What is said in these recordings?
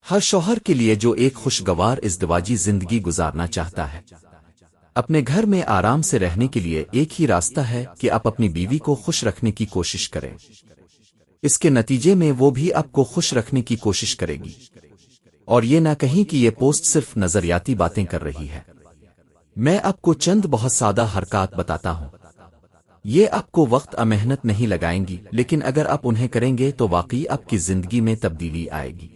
ہر شوہر کے لیے جو ایک خوشگوار ازدواجی زندگی گزارنا چاہتا ہے، اپنے گھر میں آرام سے رہنے کے لیے ایک ہی راستہ ہے کہ آپ اپنی بیوی کو خوش رکھنے کی کوشش کریں۔ اس کے نتیجے میں وہ بھی آپ کو خوش رکھنے کی کوشش کرے گی، اور یہ نہ کہیں کہ یہ پوسٹ صرف نظریاتی باتیں کر رہی ہے۔ میں آپ کو چند بہت سادہ حرکات بتاتا ہوں۔ یہ آپ کو وقت اور محنت نہیں لگائیں گی، لیکن اگر آپ انہیں کریں گے تو واقعی آپ کی زندگی میں تبدیلی آئے گی،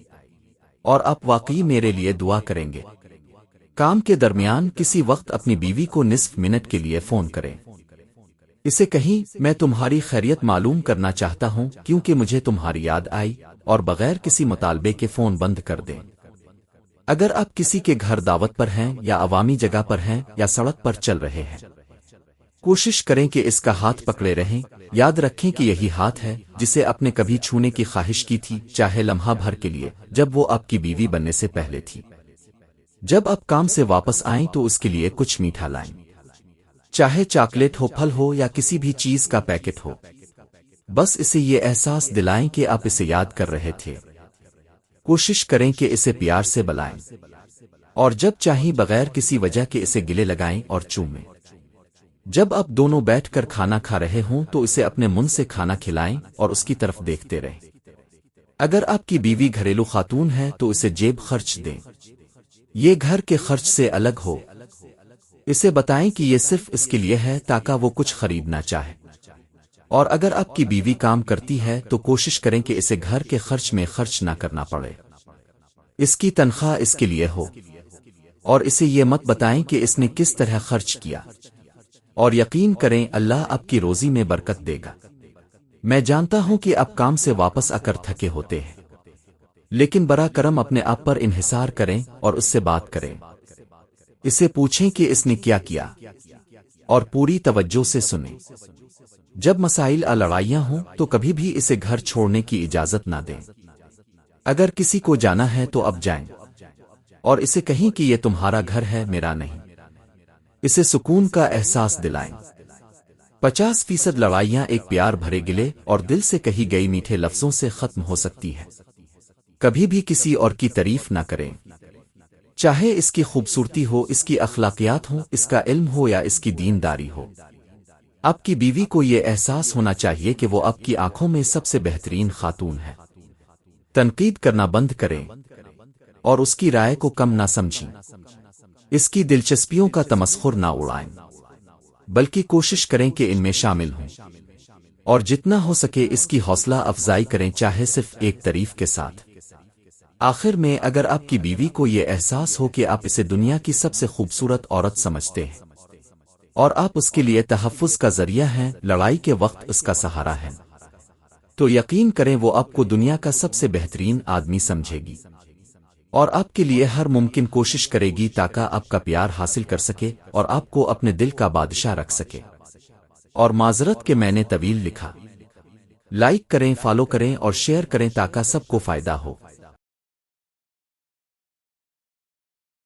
اور آپ واقعی میرے لیے دعا کریں گے۔ کام کے درمیان کسی وقت اپنی بیوی کو نصف منٹ کے لیے فون کریں۔ اسے کہیں، میں تمہاری خیریت معلوم کرنا چاہتا ہوں کیونکہ مجھے تمہاری یاد آئی، اور بغیر کسی مطالبے کے فون بند کر دیں۔ اگر آپ کسی کے گھر دعوت پر ہیں یا عوامی جگہ پر ہیں یا سڑک پر چل رہے ہیں، کوشش کریں کہ اس کا ہاتھ پکڑے رہیں۔ یاد رکھیں کہ یہی ہاتھ ہے جسے آپ نے کبھی چھونے کی خواہش کی تھی، چاہے لمحہ بھر کے لیے، جب وہ آپ کی بیوی بننے سے پہلے تھی۔ جب آپ کام سے واپس آئیں تو اس کے لیے کچھ میٹھا لائیں، چاہے چاکلیٹ ہو، پھل ہو یا کسی بھی چیز کا پیکٹ ہو۔ بس اسے یہ احساس دلائیں کہ آپ اسے یاد کر رہے تھے۔ کوشش کریں کہ اسے پیار سے بلائیں، اور جب چاہیں بغیر کسی وجہ کے اسے گلے لگائیں اور چومیں۔ جب آپ دونوں بیٹھ کر کھانا کھا رہے ہوں تو اسے اپنے منہ سے کھانا کھلائیں اور اس کی طرف دیکھتے رہیں۔ اگر آپ کی بیوی گھریلو خاتون ہے تو اسے جیب خرچ دیں، یہ گھر کے خرچ سے الگ ہو۔ اسے بتائیں کہ یہ صرف اس کے لیے ہے تاکہ وہ کچھ خریدنا چاہے۔ اور اگر آپ کی بیوی کام کرتی ہے تو کوشش کریں کہ اسے گھر کے خرچ میں خرچ نہ کرنا پڑے، اس کی تنخواہ اس کے لیے ہو، اور اسے یہ مت بتائیں کہ اس نے کس طرح خرچ کیا، اور یقین کریں اللہ آپ کی روزی میں برکت دے گا۔ میں جانتا ہوں کہ آپ کام سے واپس آ کر تھکے ہوتے ہیں، لیکن برا کرم اپنے آپ پر انحصار کریں اور اس سے بات کریں۔ اسے پوچھیں کہ اس نے کیا کیا، اور پوری توجہ سے سنیں۔ جب مسائل اور لڑائیاں ہوں تو کبھی بھی اسے گھر چھوڑنے کی اجازت نہ دیں۔ اگر کسی کو جانا ہے تو اب جائیں، اور اسے کہیں کہ یہ تمہارا گھر ہے، میرا نہیں۔ اسے سکون کا احساس دلائیں۔ 50% لڑائیاں ایک پیار بھرے گلے اور دل سے کہی گئی میٹھے لفظوں سے ختم ہو سکتی ہے۔ کبھی بھی کسی اور کی تعریف نہ کریں، چاہے اس کی خوبصورتی ہو، اس کی اخلاقیات ہوں، اس کا علم ہو یا اس کی دینداری ہو۔ آپ کی بیوی کو یہ احساس ہونا چاہیے کہ وہ آپ کی آنکھوں میں سب سے بہترین خاتون ہے۔ تنقید کرنا بند کریں، اور اس کی رائے کو کم نہ سمجھیں۔ اس کی دلچسپیوں کا تمسخر نہ اڑائیں، بلکہ کوشش کریں کہ ان میں شامل ہوں، اور جتنا ہو سکے اس کی حوصلہ افزائی کریں، چاہے صرف ایک تعریف کے ساتھ۔ آخر میں، اگر آپ کی بیوی کو یہ احساس ہو کہ آپ اسے دنیا کی سب سے خوبصورت عورت سمجھتے ہیں، اور آپ اس کے لیے تحفظ کا ذریعہ ہیں، لڑائی کے وقت اس کا سہارا ہے، تو یقین کریں وہ آپ کو دنیا کا سب سے بہترین آدمی سمجھے گی، اور آپ کے لیے ہر ممکن کوشش کرے گی تاکہ آپ کا پیار حاصل کر سکے اور آپ کو اپنے دل کا بادشاہ رکھ سکے۔ اور معذرت کہ میں نے طویل لکھا۔ لائک کریں، فالو کریں اور شیئر کریں تاکہ سب کو فائدہ ہو۔